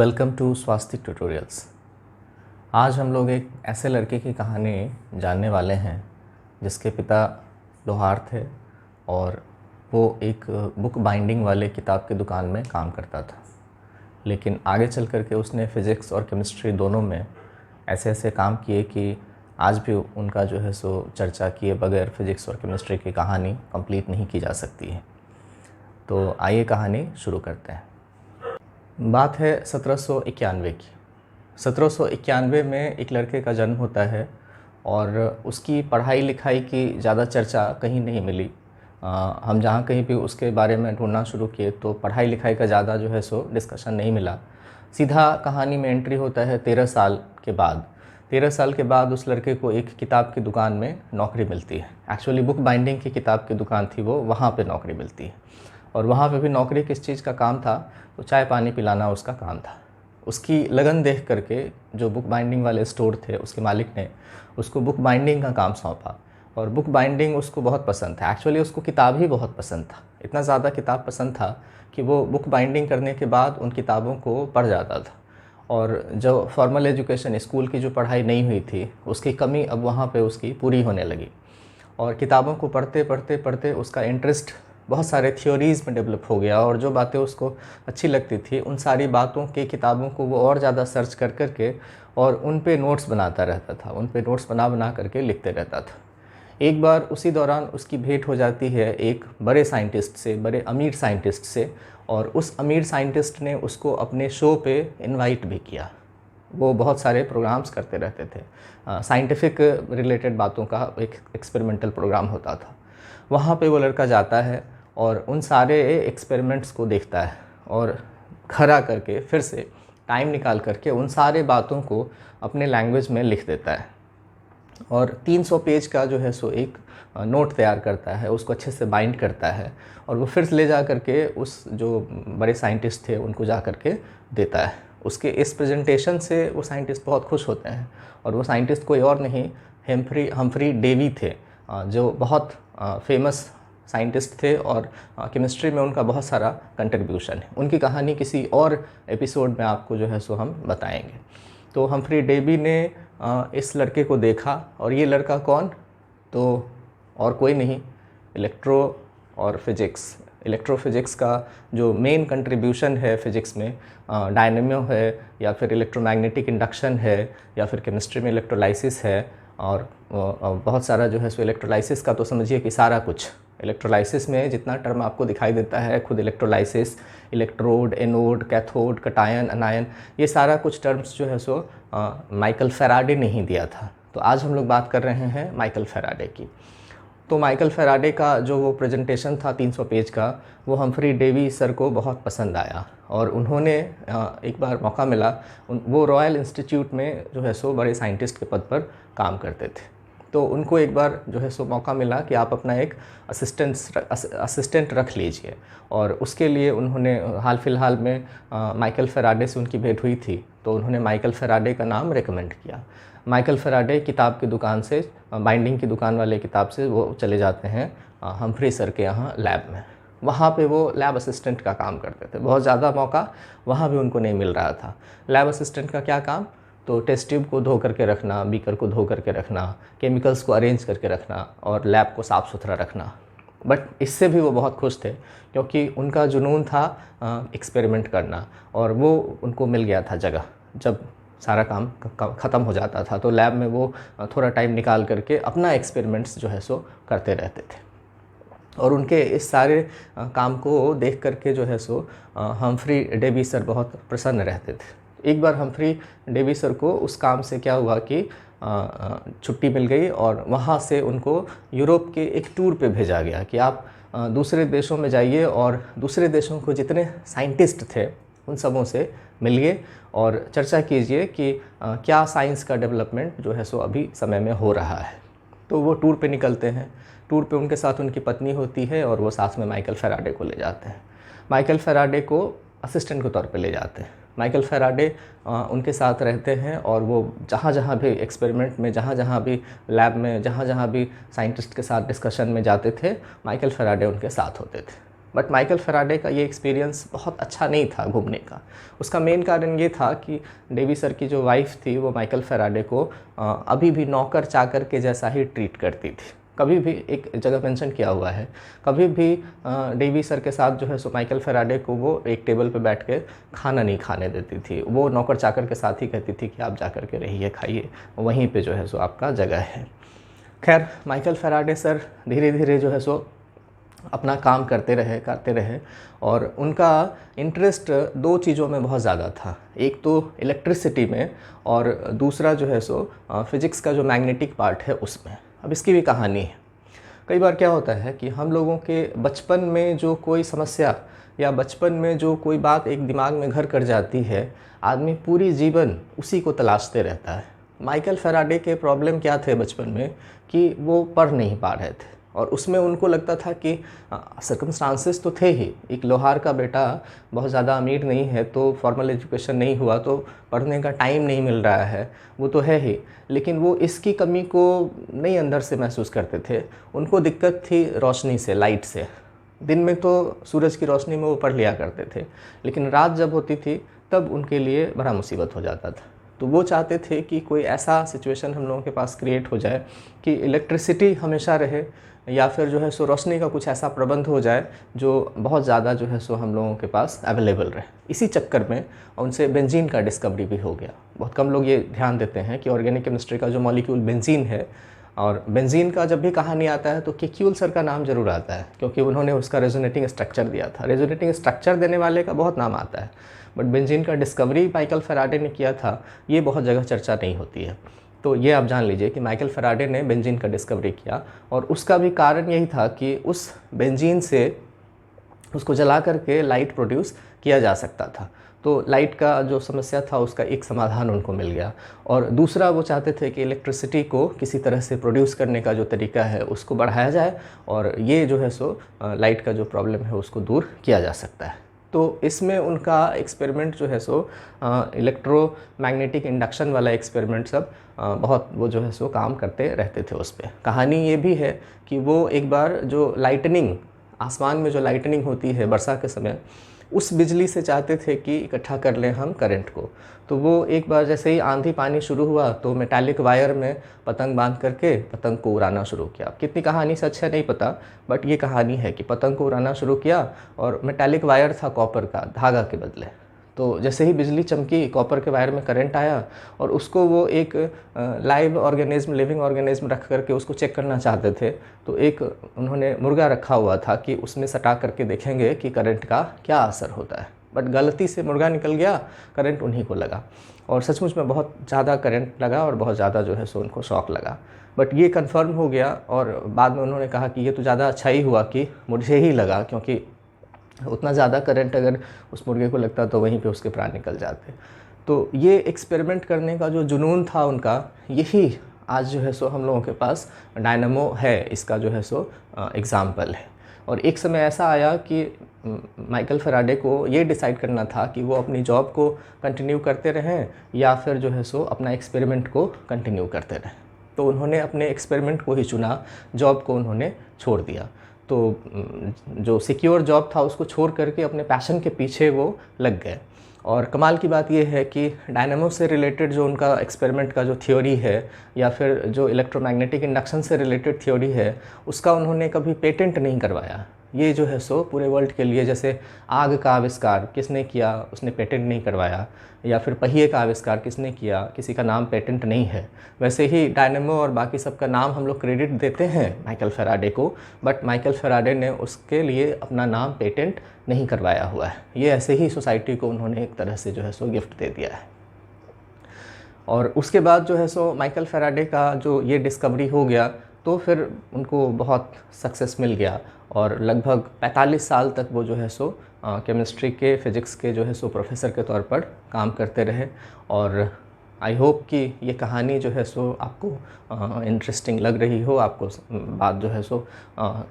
Welcome to Swastik tutorials. आज हम लोग एक ऐसे लड़के की कहानी जानने वाले हैं जिसके पिता लोहार थे और वो एक बुक बाइंडिंग वाले किताब की दुकान में काम करता था। लेकिन आगे चल कर के उसने फ़िज़िक्स और केमिस्ट्री दोनों में ऐसे ऐसे काम किए कि आज भी उनका जो है सो चर्चा किए बगैर फ़िज़िक्स और केमिस्ट्री की कहानी कंप्लीट नहीं की जा सकती है। तो आइए कहानी शुरू करते हैं। बात है 1791 की। 1791 में एक लड़के का जन्म होता है और उसकी पढ़ाई लिखाई की ज़्यादा चर्चा कहीं नहीं मिली। हम जहाँ कहीं भी उसके बारे में ढूंढना शुरू किए तो पढ़ाई लिखाई का ज़्यादा जो है सो डिस्कशन नहीं मिला। सीधा कहानी में एंट्री होता है 13 साल के बाद। 13 साल के बाद उस लड़के को एक किताब की दुकान में नौकरी मिलती है। एक्चुअली बुक बाइंडिंग की किताब की दुकान थी वो, वहाँ पे नौकरी मिलती है। और वहाँ पे भी नौकरी किस चीज़ का काम था, तो चाय पानी पिलाना उसका काम था। उसकी लगन देख करके जो बुक बाइंडिंग वाले स्टोर थे उसके मालिक ने उसको बुक बाइंडिंग का काम सौंपा और बुक बाइंडिंग उसको बहुत पसंद था। एक्चुअली उसको किताब ही बहुत पसंद था, इतना ज़्यादा किताब पसंद था कि वो बुक बाइंडिंग करने के बाद उन किताबों को पढ़ जाता था। और जो फॉर्मल एजुकेशन स्कूल की जो पढ़ाई नहीं हुई थी उसकी कमी अब वहाँ पे उसकी पूरी होने लगी। और किताबों को पढ़ते पढ़ते पढ़ते उसका इंटरेस्ट बहुत सारे थ्योरीज़ में डेवलप हो गया और जो बातें उसको अच्छी लगती थी उन सारी बातों की किताबों को वो और ज़्यादा सर्च कर कर के और उन पे नोट्स बनाता रहता था, उन पे नोट्स बना बना करके लिखते रहता था। एक बार उसी दौरान उसकी भेंट हो जाती है एक बड़े साइंटिस्ट से, बड़े अमीर साइंटिस्ट से, और उस अमीर साइंटिस्ट ने उसको अपने शो पे इनवाइट भी किया। वो बहुत सारे प्रोग्राम्स करते रहते थे, साइंटिफिक रिलेटेड बातों का एक एक्सपेरिमेंटल प्रोग्राम होता था। वहाँ पे वो लड़का जाता है और उन सारे एक्सपेरिमेंट्स को देखता है और घर आ करके फिर से टाइम निकाल करके उन सारे बातों को अपने लैंग्वेज में लिख देता है और 300 पेज का जो है सो एक नोट तैयार करता है, उसको अच्छे से बाइंड करता है और वो फिर से ले जा करके उस जो बड़े साइंटिस्ट थे उनको जा करके देता है। उसके इस प्रेजेंटेशन से वो साइंटिस्ट बहुत खुश होते हैं और वो साइंटिस्ट कोई और नहीं हम्फ्री डेवी थे, जो बहुत फेमस साइंटिस्ट थे और केमिस्ट्री में उनका बहुत सारा कंट्रीब्यूशन है। उनकी कहानी किसी और एपिसोड में आपको जो है सो हम बताएंगे। तो हम्फ्री डेवी ने इस लड़के को देखा और ये लड़का कौन, तो और कोई नहीं, इलेक्ट्रोफिज़िक्स का जो मेन कंट्रीब्यूशन है फ़िज़िक्स में, डायनेमो है या फिर इलेक्ट्रोमैग्नेटिक इंडक्शन है या फिर केमिस्ट्री में इलेक्ट्रोलाइसिस है और बहुत सारा जो है सो इलेक्ट्रोलाइसिस का तो समझिए कि सारा कुछ। इलेक्ट्रोलाइसिस में जितना टर्म आपको दिखाई देता है, खुद electrolysis, electrode, anode, cathode, cation, अनायन, ये सारा कुछ टर्म्स जो है सो माइकल फैराडे ने ही दिया था। तो आज हम लोग बात कर रहे हैं माइकल फैराडे की। तो माइकल फैराडे का जो वो प्रेजेंटेशन था 300 पेज का, वो हम्फ्री डेवी सर को बहुत पसंद आया और उन्होंने एक बार मौका मिला, वो रॉयल इंस्टीट्यूट में जो है सो बड़े साइंटिस्ट के पद पर काम करते थे। तो उनको एक बार जो है सो मौका मिला कि आप अपना एक असिस्टेंट रख लीजिए और उसके लिए उन्होंने हाल फिलहाल में माइकल फैराडे से उनकी भेंट हुई थी, तो उन्होंने माइकल फैराडे का नाम रेकमेंड किया। माइकल फैराडे किताब की दुकान से, बाइंडिंग की दुकान वाले किताब से वो चले जाते हैं हम्फ्री सर के यहाँ लैब में। वहाँ पे वो लैब असिस्टेंट का काम करते थे। बहुत ज़्यादा मौका वहाँ भी उनको नहीं मिल रहा था। लैब असिस्टेंट का क्या काम, तो टेस्ट ट्यूब को धो करके रखना, बीकर को धो करके रखना, केमिकल्स को अरेंज करके रखना और लैब को साफ़ सुथरा रखना। बट इससे भी वो बहुत खुश थे क्योंकि उनका जुनून था एक्सपेरिमेंट करना और वो उनको मिल गया था जगह। जब सारा काम ख़त्म हो जाता था तो लैब में वो थोड़ा टाइम निकाल करके अपना एक्सपेरिमेंट्स जो है सो करते रहते थे और उनके इस सारे काम को देख करके जो है सो हम्फ्री डेवी सर बहुत प्रसन्न रहते थे। एक बार हम्फ्री डेवी सर को उस काम से क्या हुआ कि छुट्टी मिल गई और वहाँ से उनको यूरोप के एक टूर पे भेजा गया कि आप दूसरे देशों में जाइए और दूसरे देशों को जितने साइंटिस्ट थे उन सबों से मिलिए और चर्चा कीजिए कि क्या साइंस का डेवलपमेंट जो है सो अभी समय में हो रहा है। तो वो टूर पे निकलते हैं। टूर पे उनके साथ उनकी पत्नी होती है और वो साथ में माइकल फैराडे को ले जाते हैं। माइकल फैराडे को असिस्टेंट के तौर पे ले जाते हैं। माइकल फैराडे उनके साथ रहते हैं और वो जहाँ जहाँ भी एक्सपेरिमेंट में, जहाँ जहाँ भी लैब में, जहाँ जहाँ भी साइंटिस्ट के साथ डिस्कशन में जाते थे, माइकल फैराडे उनके साथ होते थे। बट माइकल फ़ैराडे का ये एक्सपीरियंस बहुत अच्छा नहीं था घूमने का। उसका मेन कारण ये था कि डेवी सर की जो वाइफ़ थी वो माइकल फ़ैराडे को अभी भी नौकर चाकर के जैसा ही ट्रीट करती थी। कभी भी, एक जगह मेंशन किया हुआ है, कभी भी डेवी सर के साथ जो है सो माइकल फ़ैराडे को वो एक टेबल पे बैठ के खाना नहीं खाने देती थी। वो नौकर चाकर के साथ ही कहती थी कि आप जा कर के रहिए, खाइए, वहीं पे जो है सो आपका जगह है। खैर, माइकल फ़ैराडे सर धीरे धीरे जो है सो अपना काम करते रहे और उनका इंटरेस्ट दो चीज़ों में बहुत ज़्यादा था। एक तो इलेक्ट्रिसिटी में और दूसरा जो है सो फिज़िक्स का जो मैग्नेटिक पार्ट है उसमें। अब इसकी भी कहानी है। कई बार क्या होता है कि हम लोगों के बचपन में जो कोई समस्या या बचपन में जो कोई बात एक दिमाग में घर कर जाती है, आदमी पूरी जीवन उसी को तलाशते रहता है। माइकल फ़ैराडे के प्रॉब्लम क्या थे बचपन में कि वो पढ़ नहीं पा रहे थे और उसमें उनको लगता था कि सर्कमस्टांसेस तो थे ही। एक लोहार का बेटा बहुत ज़्यादा अमीर नहीं है, तो फॉर्मल एजुकेशन नहीं हुआ, तो पढ़ने का टाइम नहीं मिल रहा है, वो तो है ही। लेकिन वो इसकी कमी को नहीं अंदर से महसूस करते थे। उनको दिक्कत थी रोशनी से, लाइट से। दिन में तो सूरज की रोशनी में वो पढ़ लिया करते थे, लेकिन रात जब होती थी तब उनके लिए बड़ा मुसीबत हो जाता था। तो वो चाहते थे कि कोई ऐसा सिचुएशन हम लोगों के पास क्रिएट हो जाए कि इलेक्ट्रिसिटी हमेशा रहे, या फिर जो है सो रोशनी का कुछ ऐसा प्रबंध हो जाए जो बहुत ज़्यादा जो है सो हम लोगों के पास अवेलेबल रहे। इसी चक्कर में उनसे बेंजीन का डिस्कवरी भी हो गया। बहुत कम लोग ये ध्यान देते हैं कि ऑर्गेनिक केमिस्ट्री का जो मॉलिक्यूल बेंजीन है, और बेंजीन का जब भी कहानी आता है तो केक्यूल सर का नाम ज़रूर आता है, क्योंकि उन्होंने उसका रेजोनेटिंग स्ट्रक्चर दिया था। रेजोनेटिंग स्ट्रक्चर देने वाले का बहुत नाम आता है, बट बेंजीन का डिस्कवरी माइकल फ़ैराडे ने किया था, ये बहुत जगह चर्चा नहीं होती है। तो ये आप जान लीजिए कि माइकल फ़ैराडे ने बेंजीन का डिस्कवरी किया, और उसका भी कारण यही था कि उस बेंजीन से उसको जला करके लाइट प्रोड्यूस किया जा सकता था। तो लाइट का जो समस्या था उसका एक समाधान उनको मिल गया। और दूसरा, वो चाहते थे कि इलेक्ट्रिसिटी को किसी तरह से प्रोड्यूस करने का जो तरीका है उसको बढ़ाया जाए, और ये जो है सो लाइट का जो प्रॉब्लम है उसको दूर किया जा सकता है। तो इसमें उनका एक्सपेरिमेंट जो है सो इलेक्ट्रोमैग्नेटिक इंडक्शन वाला एक्सपेरिमेंट सब बहुत वो जो है सो काम करते रहते थे उस पर। कहानी ये भी है कि वो एक बार जो लाइटनिंग, आसमान में जो लाइटनिंग होती है वर्षा के समय, उस बिजली से चाहते थे कि इकट्ठा कर लें हम करंट को। तो वो एक बार जैसे ही आंधी पानी शुरू हुआ तो मेटालिक वायर में पतंग बांध करके पतंग को उड़ाना शुरू किया। कितनी कहानी सच है नहीं पता, बट ये कहानी है कि पतंग को उड़ाना शुरू किया, और मेटालिक वायर था कॉपर का, धागा के बदले। तो जैसे ही बिजली चमकी, कॉपर के वायर में करंट आया, और उसको वो एक लाइव ऑर्गेनिज्म, लिविंग ऑर्गेनिज्म रख करके उसको चेक करना चाहते थे। तो एक उन्होंने मुर्गा रखा हुआ था कि उसमें सटा करके देखेंगे कि करंट का क्या असर होता है। बट गलती से मुर्गा निकल गया, करंट उन्हीं को लगा, और सचमुच में बहुत ज़्यादा करंट लगा और बहुत ज़्यादा जो है सो उनको शॉक लगा। बट ये कंफर्म हो गया, और बाद में उन्होंने कहा कि ये तो ज़्यादा अच्छा ही हुआ कि मुझे ही लगा, क्योंकि उतना ज़्यादा करंट अगर उस मुर्गे को लगता तो वहीं पे उसके प्राण निकल जाते। तो ये एक्सपेरिमेंट करने का जो जुनून था उनका, यही आज जो है सो हम लोगों के पास डायनामो है, इसका जो है सो एग्ज़ाम्पल है। और एक समय ऐसा आया कि माइकल फ़ैराडे को ये डिसाइड करना था कि वो अपनी जॉब को कंटिन्यू करते रहें या फिर जो है सो अपना एक्सपेरिमेंट को कंटिन्यू करते रहें। तो उन्होंने अपने एक्सपेरिमेंट को ही चुना, जॉब को उन्होंने छोड़ दिया। तो जो सिक्योर जॉब था उसको छोड़ करके अपने पैशन के पीछे वो लग गए। और कमाल की बात यह है कि डायनामो से रिलेटेड जो उनका एक्सपेरिमेंट का जो थ्योरी है, या फिर जो इलेक्ट्रोमैग्नेटिक इंडक्शन से रिलेटेड थ्योरी है, उसका उन्होंने कभी पेटेंट नहीं करवाया। ये जो है सो पूरे वर्ल्ड के लिए, जैसे आग का आविष्कार किसने किया, उसने पेटेंट नहीं करवाया, या फिर पहिए का आविष्कार किसने किया, किसी का नाम पेटेंट नहीं है, वैसे ही डायनामो और बाकी सब का नाम हम लोग क्रेडिट देते हैं माइकल फ़ैराडे को, बट माइकल फ़ैराडे ने उसके लिए अपना नाम पेटेंट नहीं करवाया हुआ है। ये ऐसे ही सोसाइटी को उन्होंने एक तरह से जो है सो गिफ्ट दे दिया है। और उसके बाद जो है सो माइकल फ़ैराडे का जो ये डिस्कवरी हो गया, तो फिर उनको बहुत सक्सेस मिल गया, और लगभग 45 साल तक वो जो है सो केमिस्ट्री के, फिज़िक्स के जो है सो प्रोफेसर के तौर पर काम करते रहे। और आई होप कि ये कहानी जो है सो आपको इंटरेस्टिंग लग रही हो, आपको बात जो है सो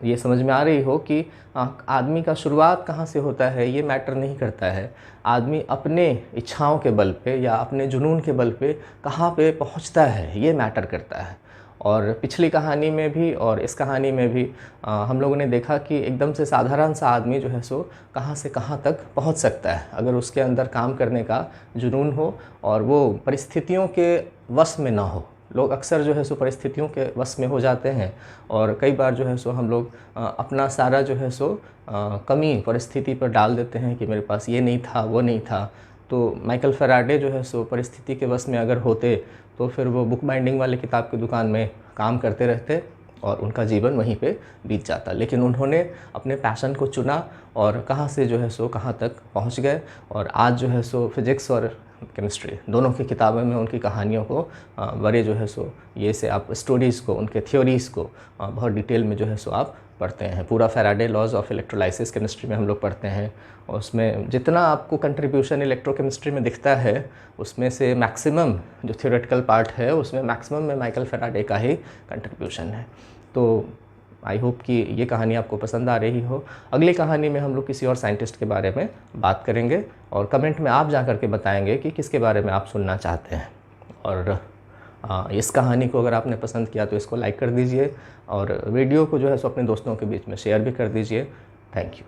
ये समझ में आ रही हो कि आदमी का शुरुआत कहाँ से होता है ये मैटर नहीं करता है। आदमी अपने इच्छाओं के बल पे या अपने जुनून के बल पे कहाँ पे पहुँचता है ये मैटर करता है। और पिछली कहानी में भी और इस कहानी में भी हम लोगों ने देखा कि एकदम से साधारण सा आदमी जो है सो कहाँ से कहाँ तक पहुँच सकता है अगर उसके अंदर काम करने का जुनून हो और वो परिस्थितियों के वश में ना हो। लोग अक्सर जो है सो परिस्थितियों के वश में हो जाते हैं और कई बार जो है सो हम लोग अपना सारा जो है सो कमी परिस्थिति पर डाल देते हैं कि मेरे पास ये नहीं था, वो नहीं था। तो माइकल फैराडे जो है सो परिस्थिति के वश में अगर होते तो फिर वो बुक बाइंडिंग वाले किताब की दुकान में काम करते रहते और उनका जीवन वहीं पे बीत जाता। लेकिन उन्होंने अपने पैशन को चुना और कहाँ से जो है सो कहाँ तक पहुँच गए और आज जो है सो फिज़िक्स और केमिस्ट्री दोनों की किताबों में उनकी कहानियों को बड़े जो है सो ये से आप स्टोरीज़ को, उनके थ्योरीज़ को बहुत डिटेल में जो है सो आप पढ़ते हैं। पूरा Faraday laws of electrolysis chemistry में हम लोग पढ़ते हैं और उसमें जितना आपको कंट्रीब्यूशन इलेक्ट्रोकेमिस्ट्री में दिखता है उसमें से मैक्सिमम जो थ्योरेटिकल पार्ट है उसमें मैक्सिमम में माइकल फैराडे का ही कंट्रीब्यूशन है। तो आई होप कि ये कहानी आपको पसंद आ रही हो। अगली कहानी में हम लोग किसी और साइंटिस्ट के बारे में बात करेंगे और कमेंट में आप जा कर के बताएंगे कि किसके बारे में आप सुनना चाहते हैं। और इस कहानी को अगर आपने पसंद किया तो इसको लाइक कर दीजिए और वीडियो को जो है सो अपने दोस्तों के बीच में शेयर भी कर दीजिए। Thank you.